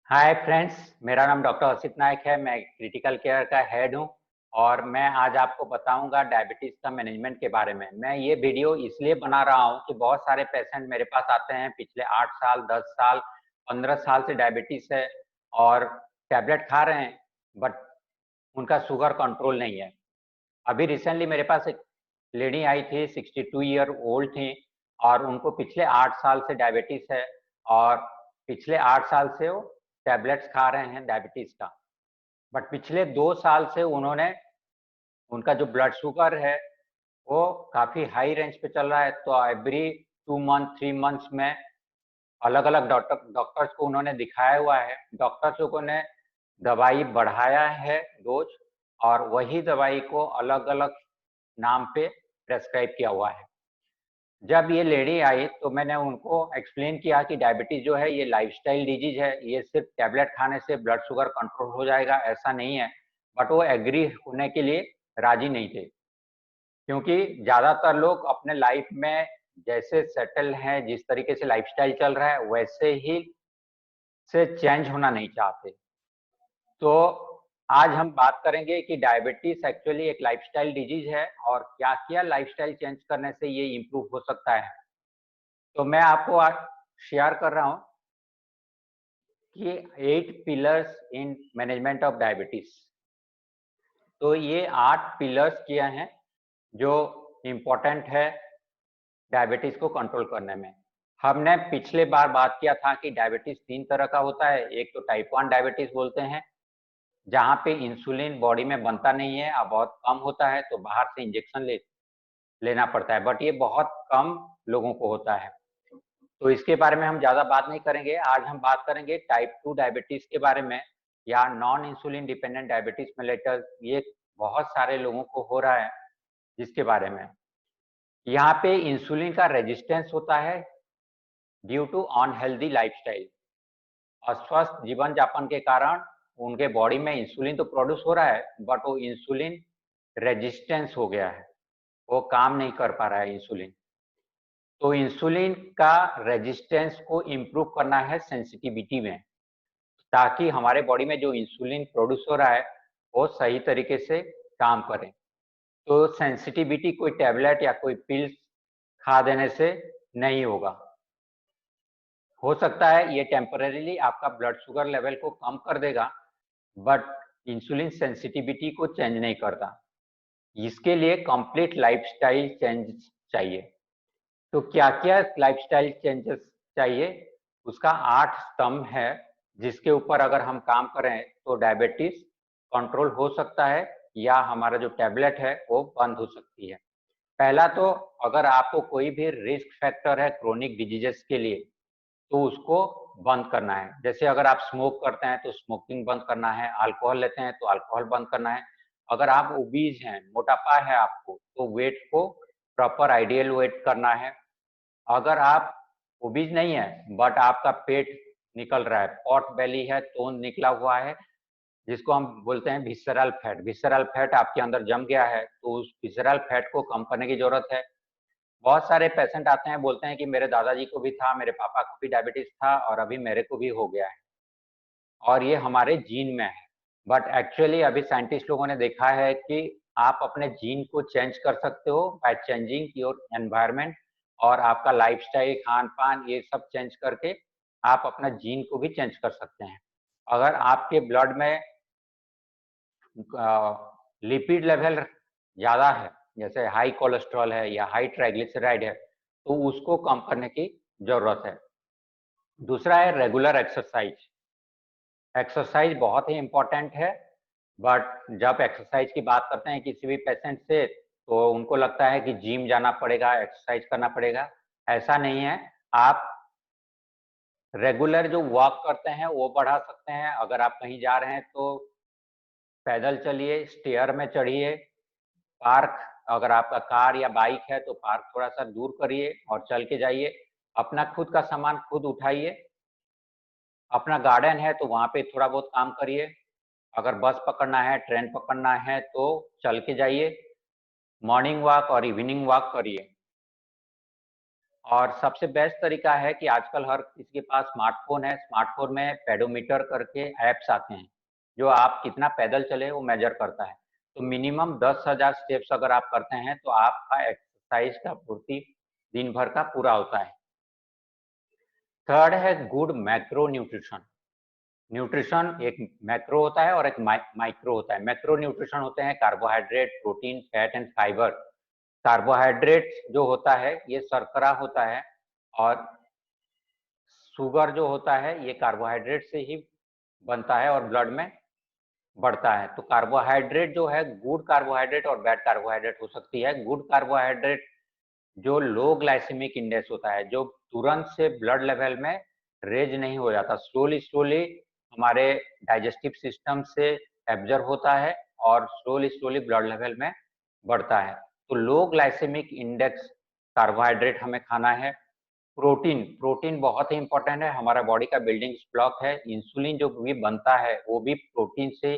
Hi friends, मेरा नाम doctor Asit नायक है। मैं क्रिटिकल केयर का हेड हूं और मैं आज आपको बताऊंगा डायबिटीज का मैनेजमेंट के बारे में। मैं ये वीडियो इसलिए बना रहा हूं कि बहुत सारे पेशेंट मेरे पास आते हैं, पिछले 8 साल 10 साल 15 साल से डायबिटीज है और टैबलेट खा रहे हैं, बट उनका शुगर कंट्रोल नहीं है। अभी रिसेंटली मेरे पास एक लेडी आई थी, 62 ईयर ओल्ड थी और उनको पिछले 8 साल से डायबिटीज है और पिछले 8 साल से वो टैबलेट्स खा रहे हैं डायबिटीज का। बट पिछले 2 साल से उन्होंने उनका जो ब्लड शुगर है वो काफी हाई रेंज पे चल रहा है। तो एवरी 2 मंथ 3 मंथ्स में अलग अलग डॉक्टर्स को उन्होंने दिखाया हुआ है। डॉक्टर्स ने दवाई बढ़ाया है डोज, और वही दवाई को अलग अलग नाम पे प्रेस्क्राइब किया हुआ है। जब ये लेडी आई तो मैंने उनको एक्सप्लेन किया कि डायबिटीज जो है ये लाइफस्टाइल डिजीज है, ये सिर्फ टैबलेट खाने से ब्लड शुगर कंट्रोल हो जाएगा ऐसा नहीं है। बट वो एग्री होने के लिए राजी नहीं थे, क्योंकि ज्यादातर लोग अपने लाइफ में जैसे सेटल हैं, जिस तरीके से लाइफस्टाइल चल रहा है वैसे ही से चेंज होना नहीं चाहते। तो आज हम बात करेंगे कि डायबिटीज एक्चुअली एक लाइफस्टाइल डिजीज है और क्या क्या लाइफस्टाइल चेंज करने से ये इम्प्रूव हो सकता है। तो मैं आपको आज शेयर कर रहा हूँ कि 8 pillars in management of diabetes. तो ये 8 पिलर्स किए हैं जो इम्पोर्टेंट है डायबिटीज को कंट्रोल करने में। हमने पिछले बार बात किया था कि डायबिटीज 3 तरह का होता है। एक तो टाइप 1 डायबिटीज बोलते हैं, जहाँ पे इंसुलिन बॉडी में बनता नहीं है और बहुत कम होता है, तो बाहर से इंजेक्शन लेना पड़ता है, बट ये बहुत कम लोगों को होता है। तो इसके बारे में हम ज्यादा बात नहीं करेंगे। आज हम बात करेंगे टाइप 2 डायबिटीज के बारे में, या non insulin dependent diabetes mellitus. ये बहुत सारे लोगों को हो रहा है, जिसके बारे में यहाँ पे इंसुलिन का रेजिस्टेंस होता है ड्यू टू अनहेल्दी लाइफस्टाइल। अस्वस्थ जीवन यापन के कारण उनके बॉडी में इंसुलिन तो प्रोड्यूस हो रहा है, बट वो इंसुलिन रेजिस्टेंस हो गया है, वो काम नहीं कर पा रहा है इंसुलिन। तो इंसुलिन का रेजिस्टेंस को इम्प्रूव करना है सेंसिटिविटी में, ताकि हमारे बॉडी में जो इंसुलिन प्रोड्यूस हो रहा है वो सही तरीके से काम करे। तो सेंसिटिविटी कोई टैबलेट या कोई पिल्स खा देने से नहीं होगा। हो सकता है ये टेम्परेरीली आपका ब्लड शुगर लेवल को कम कर देगा, बट इंसुलिन सेंसिटिविटी को चेंज नहीं करता। इसके लिए कंप्लीट लाइफस्टाइल चेंज चाहिए। तो क्या क्या लाइफस्टाइल चेंजेस चाहिए, उसका 8 स्तंभ है, जिसके ऊपर अगर हम काम करें तो डायबिटीज कंट्रोल हो सकता है या हमारा जो टैबलेट है वो बंद हो सकती है। पहला तो, अगर आपको कोई भी रिस्क फैक्टर है क्रोनिक डिजीजेस के लिए, तो उसको बंद करना है। जैसे अगर आप स्मोक करते हैं तो स्मोकिंग बंद करना है, अल्कोहल लेते हैं तो अल्कोहल बंद करना है। अगर आप ओबीज हैं, मोटापा है आपको, तो वेट को प्रॉपर आइडियल वेट करना है। अगर आप ओबीज नहीं है बट आपका पेट निकल रहा है, पॉट बेली है, तोंद निकला हुआ है, जिसको हम बोलते हैं विसरल फैट आपके अंदर जम गया है, तो उस विसरल फैट को कम करने की जरूरत है। बहुत सारे पेशेंट आते हैं, बोलते हैं कि मेरे दादाजी को भी था, मेरे पापा को भी डायबिटीज था और अभी मेरे को भी हो गया है, और ये हमारे जीन में है। बट एक्चुअली अभी साइंटिस्ट लोगों ने देखा है कि आप अपने जीन को चेंज कर सकते हो बाय चेंजिंग योर एनवायरनमेंट, और आपका लाइफस्टाइल, खान पान, ये सब चेंज करके आप अपना जीन को भी चेंज कर सकते हैं। अगर आपके ब्लड में लिपिड लेवल ज़्यादा है, जैसे हाई कोलेस्ट्रॉल है या हाई ट्राइग्लिसराइड है, तो उसको कम करने की ज़रूरत है। दूसरा है रेगुलर एक्सरसाइज। एक्सरसाइज बहुत ही इम्पोर्टेंट है, बट जब एक्सरसाइज की बात करते हैं किसी भी पेशेंट से, तो उनको लगता है कि जिम जाना पड़ेगा, एक्सरसाइज करना पड़ेगा। ऐसा नहीं है। आप रेगुलर जो वॉक करते हैं वो बढ़ा सकते हैं। अगर आप कहीं जा रहे हैं तो पैदल चलिए, स्टेयर में चढ़िए, पार्क, अगर आपका कार या बाइक है तो पार्क थोड़ा सा दूर करिए और चल के जाइए। अपना खुद का सामान खुद उठाइए। अपना गार्डन है तो वहाँ पे थोड़ा बहुत काम करिए। अगर बस पकड़ना है, ट्रेन पकड़ना है तो चल के जाइए। मॉर्निंग वॉक और इवनिंग वॉक करिए। और सबसे बेस्ट तरीका है कि आजकल हर किसी के पास स्मार्टफोन है, स्मार्टफोन में पेडोमीटर करके ऐप्स आते हैं, जो आप कितना पैदल चले वो मेजर करता है। तो मिनिमम 10,000 स्टेप्स अगर आप करते हैं तो आपका एक्सरसाइज का पूर्ति दिन भर का पूरा होता है। थर्ड है गुड मैक्रो न्यूट्रिशन। न्यूट्रिशन एक मैक्रो होता है और एक माइक्रो होता है। मैक्रो न्यूट्रिशन होते हैं carbohydrate, protein, fat and fibre. Carbohydrate जो होता है ये शर्करा होता है, और शुगर जो होता है ये कार्बोहाइड्रेट से ही बनता है और ब्लड में बढ़ता है। तो कार्बोहाइड्रेट जो है, गुड कार्बोहाइड्रेट और बैड कार्बोहाइड्रेट हो सकती है। गुड कार्बोहाइड्रेट जो लो ग्लाइसेमिक इंडेक्स होता है, जो तुरंत से ब्लड लेवल में रेज नहीं हो जाता, स्लोली स्लोली हमारे डाइजेस्टिव सिस्टम से एब्जर्व होता है और स्लोली स्लोली ब्लड लेवल में बढ़ता है। तो लो ग्लाइसेमिक इंडेक्स कार्बोहाइड्रेट हमें खाना है। प्रोटीन, प्रोटीन बहुत ही इंपॉर्टेंट है, हमारा बॉडी का बिल्डिंग ब्लॉक है। इंसुलिन जो भी बनता है वो भी प्रोटीन से,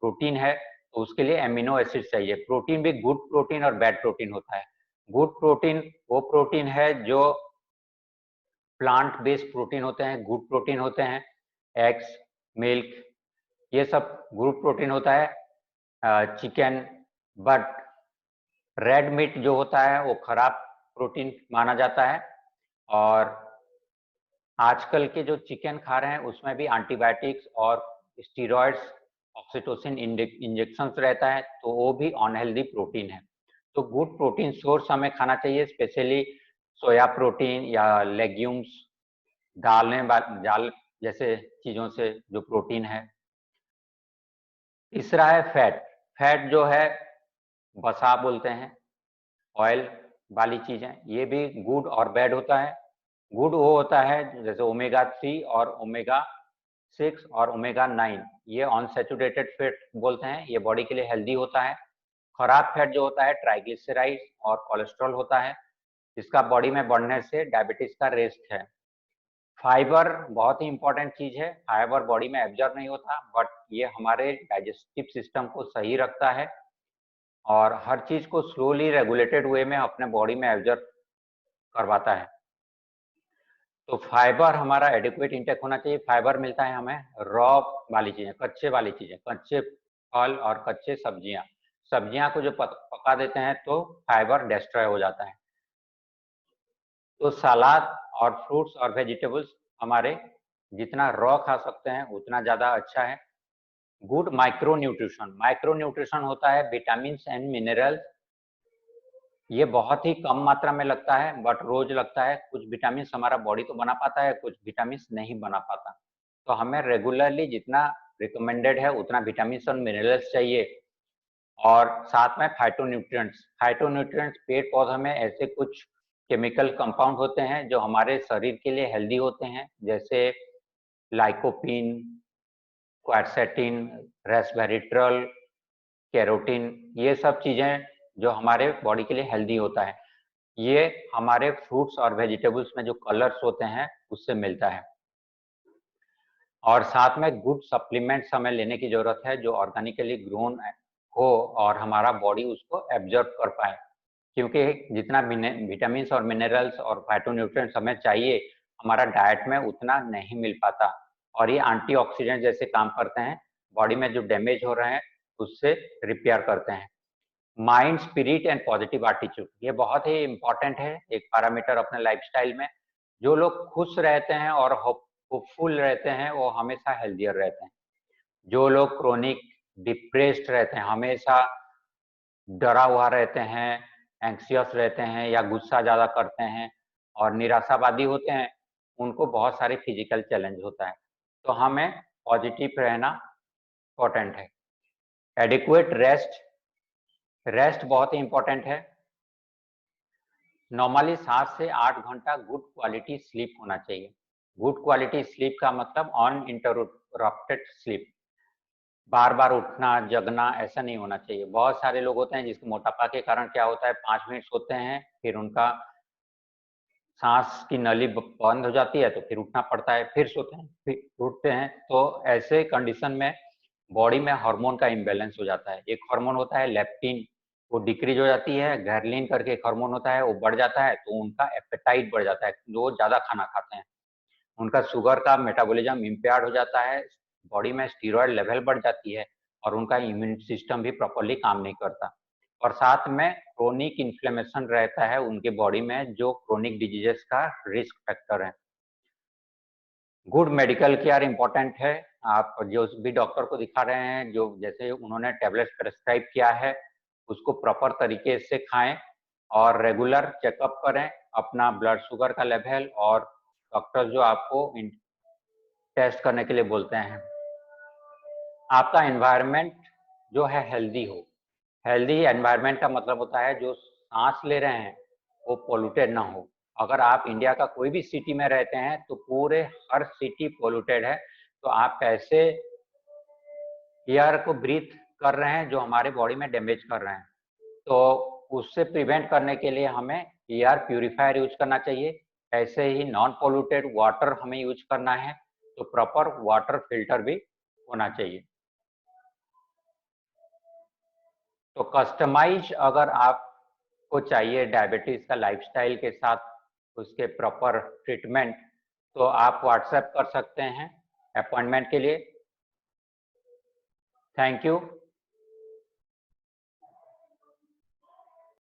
प्रोटीन है, तो उसके लिए एमिनो एसिड चाहिए। प्रोटीन भी गुड प्रोटीन और बैड प्रोटीन होता है। गुड प्रोटीन वो प्रोटीन है जो प्लांट बेस्ड प्रोटीन होते हैं, गुड प्रोटीन होते हैं, एग्स, मिल्क, ये सब गुड प्रोटीन होता है। चिकन, बट रेड मीट जो होता है वो खराब प्रोटीन माना जाता है। और आजकल के जो चिकन खा रहे हैं उसमें भी एंटीबायोटिक्स और स्टीरॉयड्स, ऑक्सीटोसिन इंजेक्शन रहता है, तो वो भी अनहेल्दी प्रोटीन है। तो गुड प्रोटीन सोर्स हमें खाना चाहिए, स्पेशली सोया प्रोटीन या लेग्यूम्स, दाल जैसे चीजों से जो प्रोटीन है। तीसरा है फैट। फैट जो है वसा बोलते हैं, ऑयल वाली चीजें, ये भी गुड और बैड होता है। गुड वो होता है जैसे ओमेगा 3 और ओमेगा 6 और ओमेगा 9, ये अनसैचुरेटेड फैट बोलते हैं, ये बॉडी के लिए हेल्दी होता है। खराब फैट जो होता है ट्राइग्लिसराइड और कोलेस्ट्रॉल होता है, इसका बॉडी में बढ़ने से डायबिटीज का रिस्क है। फाइबर बहुत ही इंपॉर्टेंट चीज है, फाइबर बॉडी में एब्जॉर्ब नहीं होता, बट ये हमारे डाइजेस्टिव सिस्टम को सही रखता है और हर चीज को स्लोली रेगुलेटेड वे में अपने बॉडी में एब्जॉर्ब करवाता है। तो फाइबर हमारा एडिक्वेट इंटेक होना चाहिए। फाइबर मिलता है हमें रॉ वाली चीजें, कच्चे वाली चीजें, कच्चे फल और कच्चे सब्जियां। सब्जियां को जो पका देते हैं तो फाइबर डिस्ट्रॉय हो जाता है। तो सलाद और फ्रूट्स और वेजिटेबल्स हमारे जितना रॉ खा सकते हैं उतना ज्यादा अच्छा है। Good micro nutrition, micro nutrition होता है विटामिन एंड मिनरल्स, ये बहुत ही कम मात्रा में लगता है बट रोज लगता है। कुछ विटामिन हमारा बॉडी तो बना पाता है, कुछ विटामिन नहीं बना पाता, तो हमें रेगुलरली जितना रिकमेंडेड है उतना विटामिन और मिनरल्स चाहिए। और साथ में फाइटोन्यूट्रिएंट्स, फाइटोन्यूट्रिएंट्स पेड़ पौधों में ऐसे कुछ केमिकल कंपाउंड होते हैं जो हमारे शरीर के लिए हेल्दी होते हैं, जैसे लाइकोपिन, क्वारसेटिन, रेसवेरिट्रल, कैरोटीन, ये सब चीजें जो हमारे बॉडी के लिए हेल्दी होता है, ये हमारे फ्रूट्स और वेजिटेबल्स में जो कलर्स होते हैं उससे मिलता है। और साथ में गुड सप्लीमेंट्स हमें लेने की जरूरत है जो ऑर्गेनिकली ग्रोन हो और हमारा बॉडी उसको एब्जॉर्ब कर पाए, क्योंकि जितना विटामिन और मिनरल्स और फाइटोन्यूट्रिएंट्स हमें चाहिए हमारा डाइट में उतना नहीं मिल पाता, और ये एंटीऑक्सीडेंट जैसे काम करते हैं, बॉडी में जो डैमेज हो रहे हैं उससे रिपेयर करते हैं। Mind, spirit and positive attitude, ये बहुत ही इंपॉर्टेंट है एक पैरामीटर अपने लाइफस्टाइल में। जो लोग खुश रहते हैं और होपफुल रहते हैं वो हमेशा हेल्दियर रहते हैं। जो लोग क्रोनिक डिप्रेस्ड रहते हैं, हमेशा डरा हुआ रहते हैं, एंक्सियस रहते हैं या गुस्सा ज्यादा करते हैं और निराशावादी होते हैं, उनको बहुत सारे फिजिकल चैलेंज होता है। तो हमें पॉजिटिव रहना इंपॉर्टेंट है। एडिक्वेट रेस्ट, रेस्ट बहुत ही इंपॉर्टेंट है। नॉर्मली 7 से 8 घंटा गुड क्वालिटी स्लीप होना चाहिए। गुड क्वालिटी स्लीप का मतलब अनइंटरप्टेड स्लीप, बार बार उठना जगना ऐसा नहीं होना चाहिए। बहुत सारे लोग होते हैं जिसके मोटापा के कारण क्या होता है, 5 मिनट सोते हैं फिर उनका सांस की नली बंद हो जाती है तो फिर उठना पड़ता है, फिर सोते हैं फिर उठते हैं। तो ऐसे कंडीशन में बॉडी में हार्मोन का इम्बैलेंस हो जाता है। एक हार्मोन होता है लेप्टिन, वो डिक्रीज हो जाती है, घर्लिन करके एक हार्मोन होता है वो बढ़ जाता है, तो उनका एपेटाइट बढ़ जाता है, जो ज़्यादा खाना खाते हैं। उनका शुगर का मेटाबॉलिज्म इम्पेयर्ड हो जाता है, बॉडी में स्टीरॉयड लेवल बढ़ जाती है और उनका इम्यून सिस्टम भी प्रॉपरली काम नहीं करता। और साथ में क्रोनिक इन्फ्लेमेशन रहता है उनके बॉडी में, जो क्रोनिक डिजीजेस का रिस्क फैक्टर है। गुड मेडिकल केयर इंपॉर्टेंट है। आप जो भी डॉक्टर को दिखा रहे हैं, जो जैसे उन्होंने टेबलेट प्रेस्क्राइब किया है, उसको प्रॉपर तरीके से खाएं और रेगुलर चेकअप करें अपना ब्लड शुगर का लेवल, और डॉक्टर जो आपको टेस्ट करने के लिए बोलते हैं। आपका एनवायरनमेंट जो है हेल्दी हो। हेल्दी एनवायरनमेंट का मतलब होता है जो सांस ले रहे हैं वो पोल्यूटेड ना हो। अगर आप इंडिया का कोई भी सिटी में रहते हैं तो पूरे हर सिटी पोल्यूटेड है, तो आप कैसे एयर को ब्रीथ कर रहे हैं जो हमारे बॉडी में डैमेज कर रहे हैं। तो उससे प्रिवेंट करने के लिए हमें एयर प्यूरिफायर यूज करना चाहिए। ऐसे ही नॉन पोल्यूटेड वाटर हमें यूज करना है, तो प्रॉपर वाटर फिल्टर भी होना चाहिए। तो कस्टमाइज अगर आपको चाहिए डायबिटीज का लाइफस्टाइल के साथ उसके प्रॉपर ट्रीटमेंट, तो आप व्हाट्सएप कर सकते हैं अपॉइंटमेंट के लिए। Thank you.